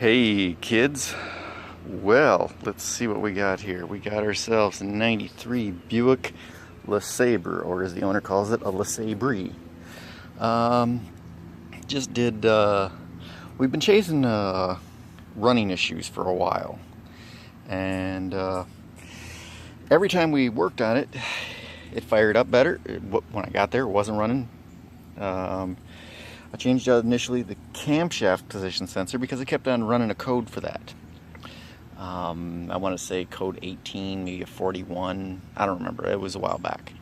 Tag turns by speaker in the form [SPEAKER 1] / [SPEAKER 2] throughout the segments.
[SPEAKER 1] Hey kids, well, let's see what we got here. We got ourselves a 93 Buick LeSabre, or as the owner calls it, a LeSabre. Just did, we've been chasing running issues for a while, and every time we worked on it, it fired up better. When I got there, it wasn't running. I changed out initially the camshaft position sensor because I kept on running a code for that. I want to say code 18, maybe a 41. I don't remember. It was a while back.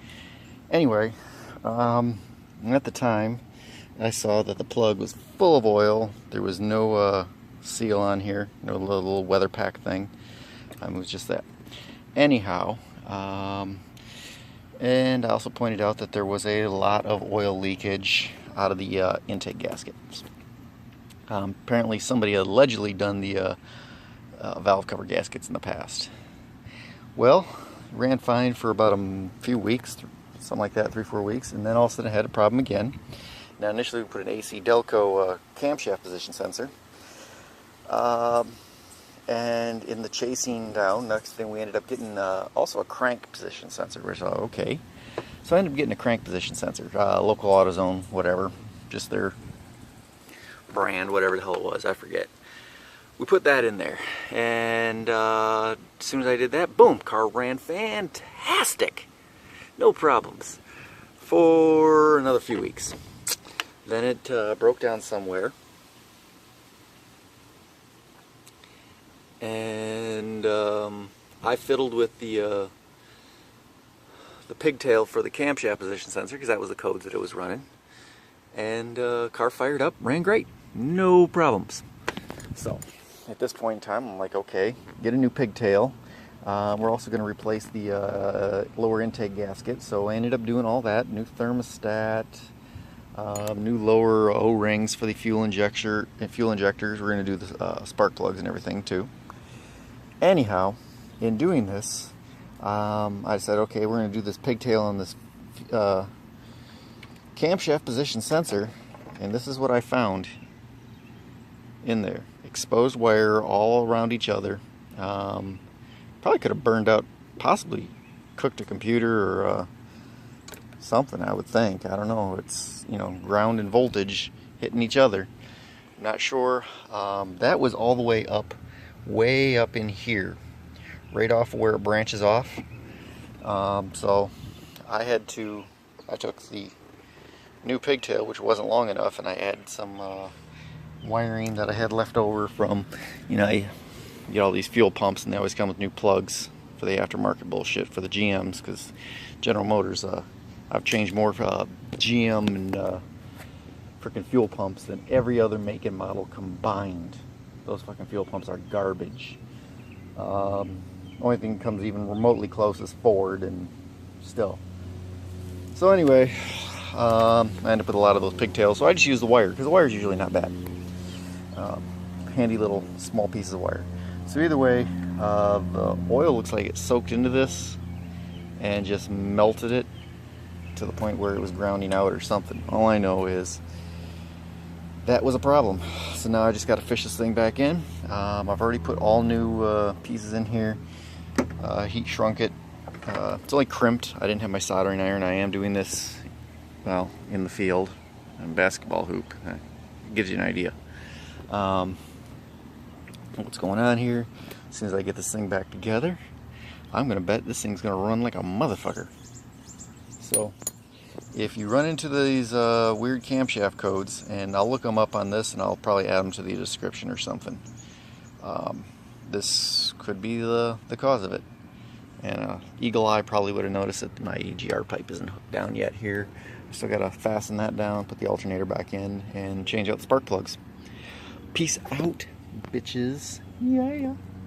[SPEAKER 1] Anyway, at the time, I saw that the plug was full of oil. There was no seal on here, no little weather pack thing. It was just that. Anyhow, and I also pointed out that there was a lot of oil leakage out of the intake gaskets. Apparently somebody allegedly done the valve cover gaskets in the past. Well, ran fine for about a few weeks, something like that, 3-4 weeks, and then all of a sudden I had a problem again. Now initially we put an AC Delco camshaft position sensor, and in the chasing down, next thing we ended up getting also a crank position sensor. We're like, okay. So I ended up getting a crank position sensor, local AutoZone, whatever, just their brand, whatever the hell it was, I forget. We put that in there, and as soon as I did that, boom, car ran fantastic. No problems for another few weeks. Then it broke down somewhere, and I fiddled with the pigtail for the camshaft position sensor because that was the codes that it was running, and car fired up, ran great, no problems. So at this point in time I'm like, okay, get a new pigtail. We're also going to replace the lower intake gasket, so I ended up doing all that. New thermostat, new lower O-rings for the fuel injectors. We're going to do the spark plugs and everything too. Anyhow, in doing this, I said, okay, we're going to do this pigtail on this camshaft position sensor, and this is what I found in there. Exposed wire all around each other. Probably could have burned out, possibly cooked a computer or something, I would think. I don't know. It's, ground and voltage hitting each other. I'm not sure. That was all the way up in here, right off where it branches off. So I took the new pigtail, which wasn't long enough, and I added some wiring that I had left over from, I get all these fuel pumps and they always come with new plugs for the aftermarket bullshit for the GMs, because General Motors, I've changed more GM and freaking fuel pumps than every other make and model combined. Those fucking fuel pumps are garbage. Only thing that comes even remotely close is Ford, and still. So anyway, I end up with a lot of those pigtails, so I just use the wire, because the wire is usually not bad. Handy little small pieces of wire. So either way, the oil looks like it soaked into this and just melted it to the point where it was grounding out or something. All I know is that was a problem. So now I just got to fish this thing back in. I've already put all new pieces in here. Heat shrunk it. It's only crimped. I didn't have my soldering iron. I am doing this, well, in the field, in a basketball hoop. It gives you an idea. What's going on here. As soon as I get this thing back together, I'm gonna bet this thing's gonna run like a motherfucker. So if you run into these weird camshaft codes, and I'll look them up on this and I'll probably add them to the description or something, this could be the cause of it. And eagle eye probably would have noticed that my EGR pipe isn't hooked down yet here. I still gotta fasten that down, put the alternator back in, and change out the spark plugs. Peace out, bitches. Yeah.